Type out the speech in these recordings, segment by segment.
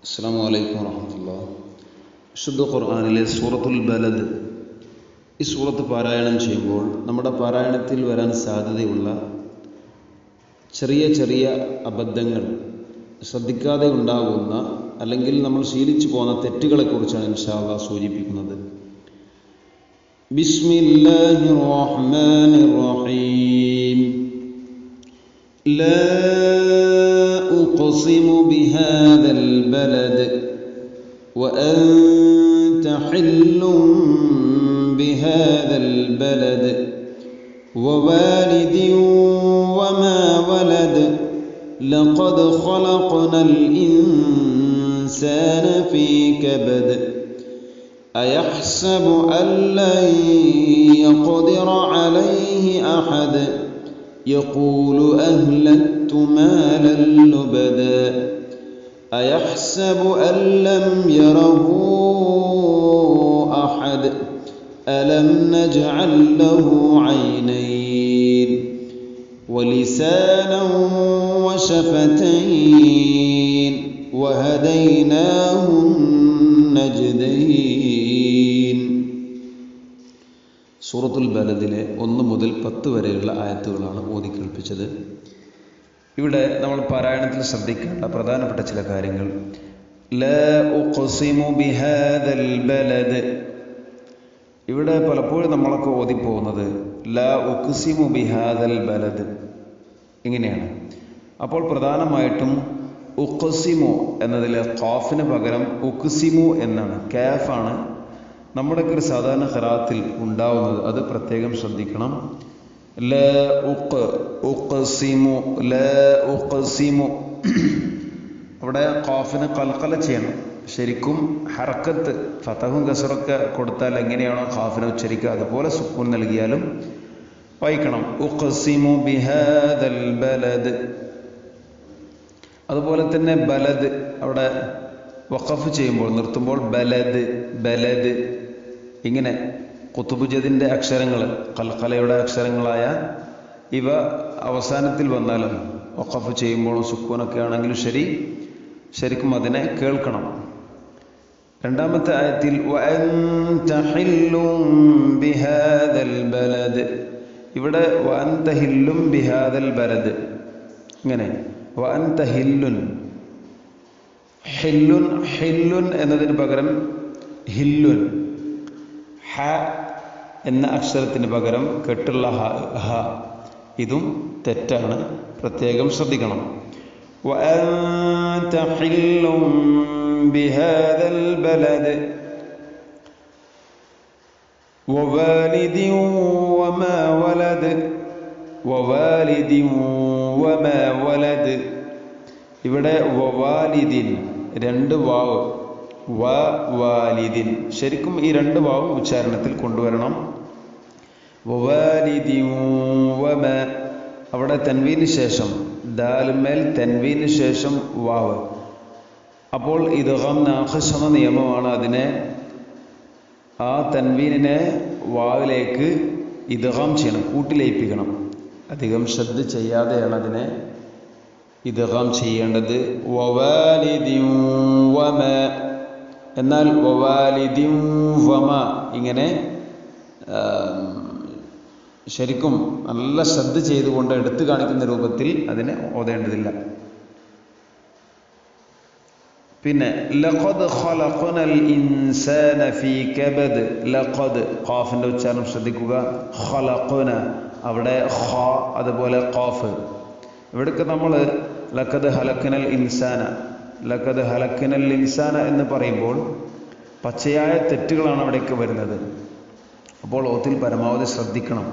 അസ്സലാമു അലൈക്കും വറഹ്മത്തുള്ളാഹി. വിശുദ്ധ ഖുർആനിലെ സൂറത്തുൽ ബലദ്, ഈ സൂറത്ത് പാരായണം ചെയ്യുമ്പോൾ നമ്മുടെ പാരായണത്തിൽ വരാൻ സാധ്യതയുള്ള ചെറിയ ചെറിയ അബദ്ധങ്ങൾ, ശ്രദ്ധിക്കാതെ ഉണ്ടാകുന്ന അല്ലെങ്കിൽ നമ്മൾ ശീലിച്ചു പോകുന്ന തെറ്റുകളെക്കുറിച്ചാണ് ഇൻഷാ അല്ലാഹ് സൂചിപ്പിക്കുന്നത്. ബിസ്മില്ലാഹിർ റഹ്മാനിർ റഹീം. ലാ ഉഖ്സിമു ബിഹാദൽ ബലദ് വഅൻത ഹില്ലും ബിഹാദൽ ബലദ് വവാലിദിൻ വമാ വലദ് ലഖദ് ഖലഖ്നൽ ഇൻസാന ഫീ കബദ് أيحسب أن لن يقدر عليه أحد يقول أهلكت مالا لبدا أيحسب أن لم يره أحد ألم نجعل له عينين ولسانا وشفتين وهديناه النجدين. സൂറത്തുൽ ബലദിലെ 1 മുതൽ 10 വരെയുള്ള ആയത്തുകളാണ് ഓതി കേൾപ്പിച്ചത്. ഇവിടെ നമ്മൾ പാരായണത്തിൽ ശ്രദ്ധിക്കേണ്ട പ്രധാനപ്പെട്ട ചില കാര്യങ്ങൾ. ലാ ഉഖ്സിമു ബിഹാദൽ ബലദ്. ഇവിടെ പലപ്പോഴും നമ്മളൊക്കെ ഓതിപ്പോകുന്നത് ലാ ഉഖ്സിമു ബിഹാദൽ ബലദ് ഇങ്ങനെയാണ്. അപ്പോൾ പ്രധാനമായിട്ടും ഉഖ്സിമു എന്നതിലെ ഖാഫിന് പകരം ഉഖ്സിമു എന്നാണ്, കാഫാണ് നമ്മുടെയൊക്കെ ഒരു സാധാരണ ഖിറാഅത്തിൽ ഉണ്ടാവുന്നത്. അത് പ്രത്യേകം ശ്രദ്ധിക്കണം. ലാ ഉഖ്സിമു, ലാ ഉഖ്സിമു. അവിടെ ഖാഫിന് ഖൽഖല ചെയ്യണം. ശരിക്കും ഹർക്കത്ത് ഫതഹും കസറൊക്കെ കൊടുത്താൽ എങ്ങനെയാണോ ഖാഫിനെ ഉച്ചരിക്കുക അതുപോലെ സുക്കൂൻ നൽകിയാലും വായിക്കണം. ഉഖ്സിമു ബിഹാദൽ ബലദ്. അതുപോലെ തന്നെ ബലദ് അവിടെ വഖഫ് ചെയ്യുമ്പോൾ, നിർത്തുമ്പോൾ ബലദ് ബലദ് ഇങ്ങനെ ഖുതുബുജദിന്റെ അക്ഷരങ്ങൾ, ഖൽഖലയുടെ അക്ഷരങ്ങളായ ഇവ അവസാനത്തിൽ വന്നാലും വഖഫ് ചെയ്യുമ്പോഴും സുക്കൂനൊക്കെ ആണെങ്കിലും ശരിക്കും അതിനെ കേൾക്കണം. രണ്ടാമത്തെ ആയത്തിൽ വഅൻത ഹില്ലും ബിഹാദൽ ബലദ്. ഇവിടെ വഅൻത ഹില്ലും ബിഹാദൽ ബലദ് ഇങ്ങനെ വഅൻത ഹില്ലുൻ. ഹില്ലുൻ, ഹില്ലുൻ എന്നതിന് പകരം ഹില്ലുൻ. ഹ എന്ന അക്ഷരത്തിന് പകരം കെട്ടുള്ള ഹ. ഇതും തെറ്റാണ്, പ്രത്യേകം ശ്രദ്ധിക്കണം. വഅൻത ഹില്ലും ബിഹാദൽ ബലദ് വവാലിദിൻ വമാ വലദ് വവാലിദിൻ വമാ വലദ്. ഇവിടെ വവാലിദിൻ, 2 വാവ്, വവാലിദിൻ. ശരിക്കും ഈ 2 വാവും ഉച്ചാരണത്തിൽ കൊണ്ടുവരണം. വവാലിദിൻ വമാ, അവിടെ തൻവീന് ശേഷം ദാലിന്മേൽ തൻവീന് ശേഷം വാവ്. അപ്പോൾ ഇദ്ഗാം നാഖിസ് എന്ന നിയമമാണ്. അതിനെ, ആ തൻവീനിനെ വാവിലേക്ക് ഇദ്ഗാം ചെയ്യണം, കൂട്ടിലയിപ്പിക്കണം. അധികം ശ്രദ്ധ ചെയ്യാതെയാണ് അതിനെ ഇദ്ഗാം ചെയ്യേണ്ടത്. വവാലിദിൻ വമാ. എന്നാൽ വവാലിദിൻ വമാ ഇങ്ങനെ ശരിക്കും നല്ല ശ്രദ്ധ ചെയ്തുകൊണ്ട് എടുത്തു കാണിക്കുന്ന രൂപത്തിൽ അതിനെ ഓതേണ്ടതില്ല. പിന്നെ ലഖദ് ഖലഖ്നൽ ഇൻസാന ഫീ കബദ്. ലഖദ്, ഖാഫിന്റെ ഉച്ചാരണം ശ്രദ്ധിക്കുക. ഖലഖ്ന, അവിടെ ഖ അതുപോലെ ഖാഫ്. ഇവിടേക്ക് നമ്മൾ ലഖദ് ഹലഖ്നൽ ഇൻസാന, ലഖദ് ഹലഖ്നൽ ഇൻസാന എന്ന് പറയുമ്പോൾ പച്ചയായ തെറ്റുകളാണ് അവിടേക്ക് വരുന്നത്. അപ്പോൾ ഓത്തിൽ പരമാവധി ശ്രദ്ധിക്കണം.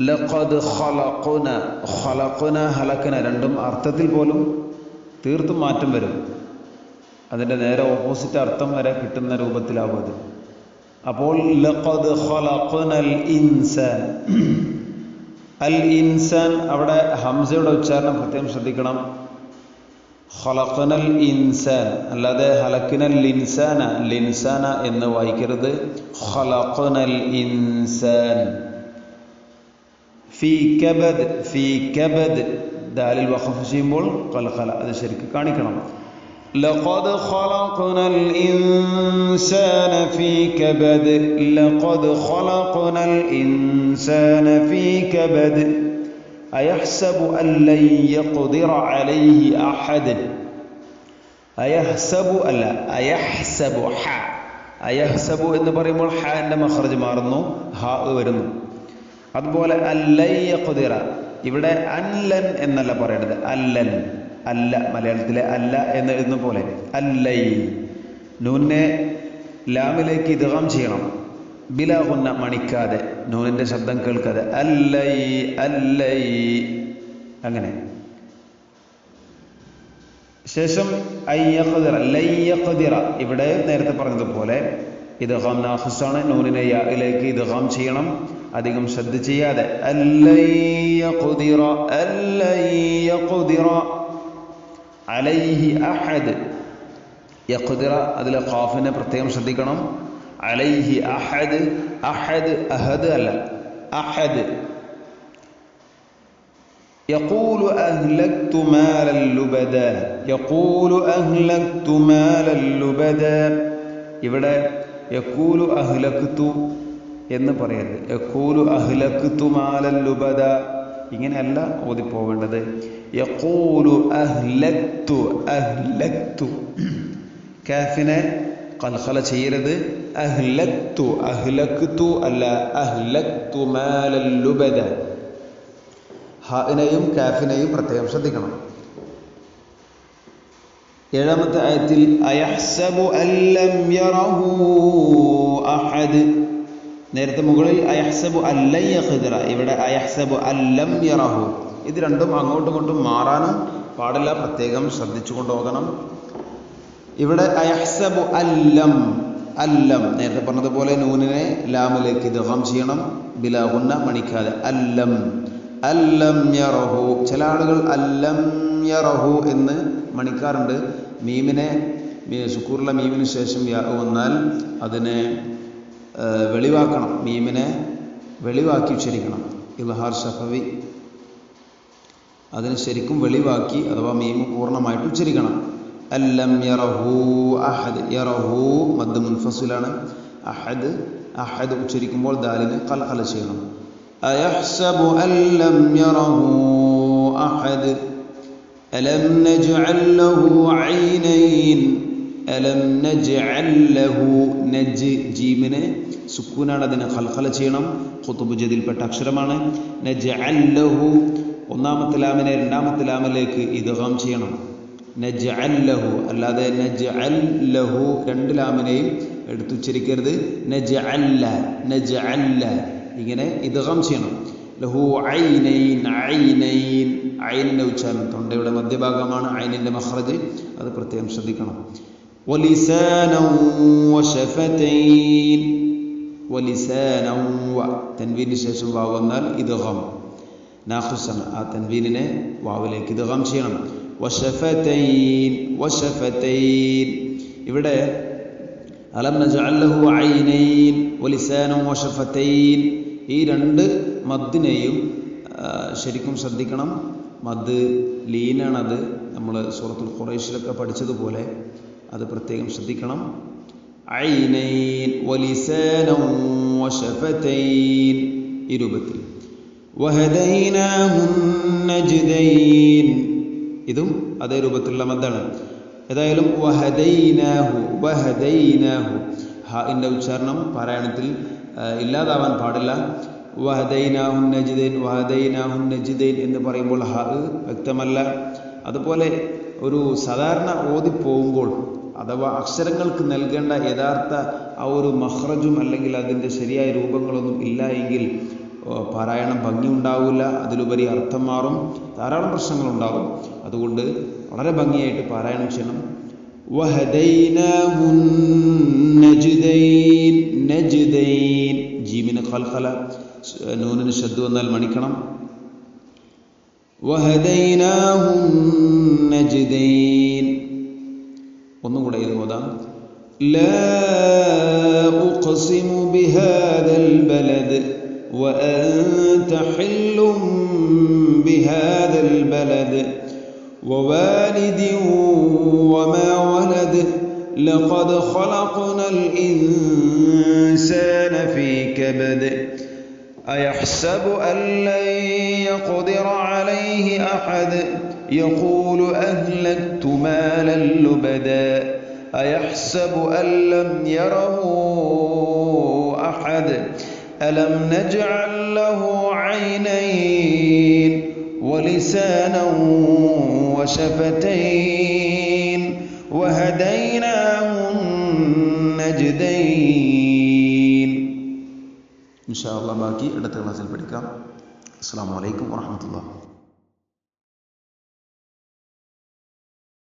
ലഖദ് ഖലഖ്ന, ഖലഖ്ന ഹലഖ്ന രണ്ടും അർത്ഥത്തിൽ പോലും തീർത്തും മാറ്റം വരും. അതിൻ്റെ നേരെ ഓപ്പോസിറ്റ് അർത്ഥം വരെ കിട്ടുന്ന രൂപത്തിലാവും അത്. അപ്പോൾ ലഖദ് ഖലഖ്നൽ ഇൻസാൻ, അൽ ഇൻസാൻ, അവിടെ ഹംസയുടെ ഉച്ചാരണം പ്രത്യേകം ശ്രദ്ധിക്കണം. ഖലഖ്നൽ ഇൻസാൻ, അല്ലാതെ ഹലഖ്നൽ ഇൻസാന, ലിൻസാന എന്ന് വായിക്കരുത്. ഖലഖ്നൽ ഇൻസാൻ. ഫീ കബദ്, ഫീ കബദ് ദാലിൽ വഖഫ് ചെയ്യുമ്പോൾ ഖൽഖല, അത് ശരിക്കും കാണിക്കണം. لقد خلقنا الإنسان في كبد لقد خلقنا الإنسان في كبد أيحسب أن لن يقدر عليه أحد അയഹ്സബു അല്ല അയഹ്സബു ഹ അയഹ്സബു എന്ന് പറയുമ്പോൾ ഹാന്റെ മഖ്റജ് മാറുന്നു ഹ വരുന്നു. അതുപോലെ അല്ലൻ യഖ്ദിറ ഇവിടെ അല്ലൻ എന്നല്ല പറയേണ്ടത് അല്ലൻ അല്ല മലയാളത്തിലെ അല്ല എന്ന് എഴുതുന്ന പോലെ അല്ലൈ നൂനെ ലാമിലേക്ക് ഇദ്ഗാം ചെയ്യണം ബിലാ ഗുന്ന മണിക്കാതെ നൂനിന്റെ ശബ്ദം കേൾക്കാതെ അല്ലൈ അല്ലൈ അങ്ങനെ. ശേഷം അയ്യഖ്ദിറ ലയ്യഖ്ദിറ ഇവിടെ നേരത്തെ പറഞ്ഞതുപോലെ ഇദ്ഗാം നാഖിസാണ് നൂനിനെ യായിലേക്ക് ഇദ്ഗാം ചെയ്യണം അധികം ശ്രദ്ധ ചെയ്യാതെ അല്ലയ്യഖ്ദിറ അല്ലയ്യഖ്ദിറ അലൈഹി അഹദ് യഖ്ദിറ അതിലെ ഖാഫിനെ പ്രത്യേകം ശ്രദ്ധിക്കണം. അലൈഹി അഹദ് അഹദ് അഹദ് അല്ല അഹദ്. يقول أهلكت مالا لبدا يقول أهلكت مالا لبدا ഇവിടെ യഖൂലു അഹ്ലക്തു എന്ന് പറയരുത്. യഖൂലു അഹ്ലക്തു മാലൻ ലുബദ ഇങ്ങനെയല്ല ഓതിപ്പോവേണ്ടത്. യഖൂലു അഹ്ലക്തു അഹ്ലക്തു കാഫിനെ ഖൽഖല ചെയ്യരുത്. അഹ്ലക്തു അഹ്ലക്തു അല്ല അഹ്ലക്തു മാലൻ ലുബദ. ഹാനെയും കാഫിനെയും പ്രത്യേകം ശ്രദ്ധിക്കണം. ഏഴാമത്തെ ആയത്തിൽ അയഹ്സബു അല്ലം യറഹു അഹദ് നേരത്തെ മുകളിൽ അയഹ്സബു അല്ലൻ യഖ്ദിറ ഇവിടെ അയഹ്സബു അല്ലം യറഹു. ഇത് രണ്ടും അങ്ങോട്ടും ഇങ്ങോട്ടും മാറാനും പാടില്ല, പ്രത്യേകം ശ്രദ്ധിച്ചു കൊണ്ടുപോകണം. ഇവിടെ അയഹ്സബു അല്ലം അല്ലം നേരത്തെ പറഞ്ഞതുപോലെ നൂനിനെ ലാമിലേക്ക് ഇദ്ഗാം ചെയ്യണം ബിലാ ഗുന്ന മണിക്കാതെ അല്ലം അല്ലം യറഹു. ചില ആളുകൾ അല്ലം യറഹു എന്ന് മണിക്കാറുണ്ട്. മീമിനെ സുക്കൂറുള്ള മീമിന് ശേഷം യാ വന്നാൽ അതിനെ വെളിവാക്കണം, മീമിനെ വെളിവാക്കി ഉച്ചരിക്കണം. ഇൽഹാർ ഷഫവി അതിന് ശരിക്കും വെളിവാക്കി അഥവാ മീമ് പൂർണ്ണമായിട്ട് ഉച്ചരിക്കണം. അല്ലം യറഹു അഹദ് യറഹു മദ് മുൻഫസിലാണ്. അഹദ് അഹദ് ഉച്ചരിക്കുമ്പോൾ ദാലിന് ഖൽഖല ചെയ്യണം. അയഹ്സബു അല്ലം യറഹു അഹദ് അലം നജ്അൽ ലഹു ഐനൈൻ അലം നജ്അൽ ലഹു നജ് ജീമിനെ സുക്കൂനാണ്, അതിനെ ഖൽഖല ചെയ്യണം. ഖുതുബ് ജദിൽപ്പെട്ട അക്ഷരമാണ്. നജ്അൽ ലഹു ഒന്നാമത്തെ ലാമിനെ രണ്ടാമത്തെ ലാമിലേക്ക് ഇദ്ഗാം ചെയ്യണം. നജ്അൽ ലഹു അല്ലാതെ നജ്അൽ ലഹു രണ്ട് ലാമിനെയും എടുത്തുച്ചരിക്കരുത്. നജ്അല്ല നജ്അല്ല ഇങ്ങനെ ഇദ്ഗാം ചെയ്യണം. ലഹു ഐനൈൻ ഐനൈൻ ഐനിന്റെ ഉച്ചാരണം തൊണ്ടയുടെ മധ്യഭാഗമാണ് ഐനിന്റെ മഖ്റജ്, അത് പ്രത്യേകം ശ്രദ്ധിക്കണം. വലിസാനൻ വശഫതൈൻ വലിസാനൻ വ തൻവീനിന് ശേഷം വാവ് വന്നാൽ ഇദ്ഗാം നാഖിസാണ്. ആ തൻവീനിനെ വാവിലേക്ക് ഇദ്ഗാം ചെയ്യണം. വശഫതൈൻ വശഫതൈൻ ഇവിടെ അലം നജ്അൽ ലഹു ഐനൈൻ വലിസാനൻ വശഫതൈൻ ഈ രണ്ട് മദ്ദിനെയും ശരിക്കും ശ്രദ്ധിക്കണം. മദ് ലീനാണത്, നമ്മൾ സൂറത്തുൽ ഖുറൈശിലൊക്കെ പഠിച്ചതുപോലെ അത് പ്രത്യേകം ശ്രദ്ധിക്കണം. ഐനൈൻ വലിസാനൻ വശഫതൈൻ ഈ രൂപത്തിൽ. വഹദൈനാഹുൻ നജ്ദൈൻ ഇതും അതേ രൂപത്തിലുള്ള മദ്ദാണ്. ഏതായാലും വഹദൈനാഹു വഹദൈനാഹു ഹാഇന്റെ ഉച്ചാരണം പാരായണത്തിൽ ഇല്ലാതാവാൻ പാടില്ല. വഹദൈനാഹുൻ നജ്ദൈൻ വഹദൈനാഹുൻ നജ്ദൈൻ എന്ന് പറയുമ്പോൾ ഹാ വ്യക്തമല്ല. അതുപോലെ ഒരു സാധാരണ ഓതിപ്പോകുമ്പോൾ അഥവാ അക്ഷരങ്ങൾക്ക് നൽകേണ്ട യഥാർത്ഥ ആ ഒരു മഖ്റജും അല്ലെങ്കിൽ അതിൻ്റെ ശരിയായ രൂപങ്ങളൊന്നും ഇല്ല എങ്കിൽ പാരായണം ഭംഗി ഉണ്ടാവില്ല, അതിലുപരി അർത്ഥം മാറും, ധാരാളം പ്രശ്നങ്ങളുണ്ടാവും. അതുകൊണ്ട് വളരെ ഭംഗിയായിട്ട് പാരായണം ചെയ്യണം. വഹദൈനാഹുൻ നജ്ദൈൻ നജ്ദൈൻ ജീമിന് ഖൽഖല നൂനിന് ശദ്ദ് വന്നാൽ മണിക്കണം. വഹദൈനാഹുൻ നജ്ദൈൻ ഒന്നും കൂടെ ഇത് ഓതാം. ലാ ഉഖ്സിമു ബിഹാദൽ ബലദ് وأنت حل بهذا البلد ووالد وما لقد خلقنا الإنسان في كبد أيحسب أن لن يقدر عليه أحد يقول أهلكت مالا لبدا أيحسب أن لم يره أحد ألم نجعل له عينين ولسانا وشفتين وهديناه النجدين. إن شاء الله باقي അടുത്ത ക്ലാസ്സിൽ പഠിക്കാം. അസ്സലാമു അലൈക്കും വറഹ്മത്തുള്ളാഹി.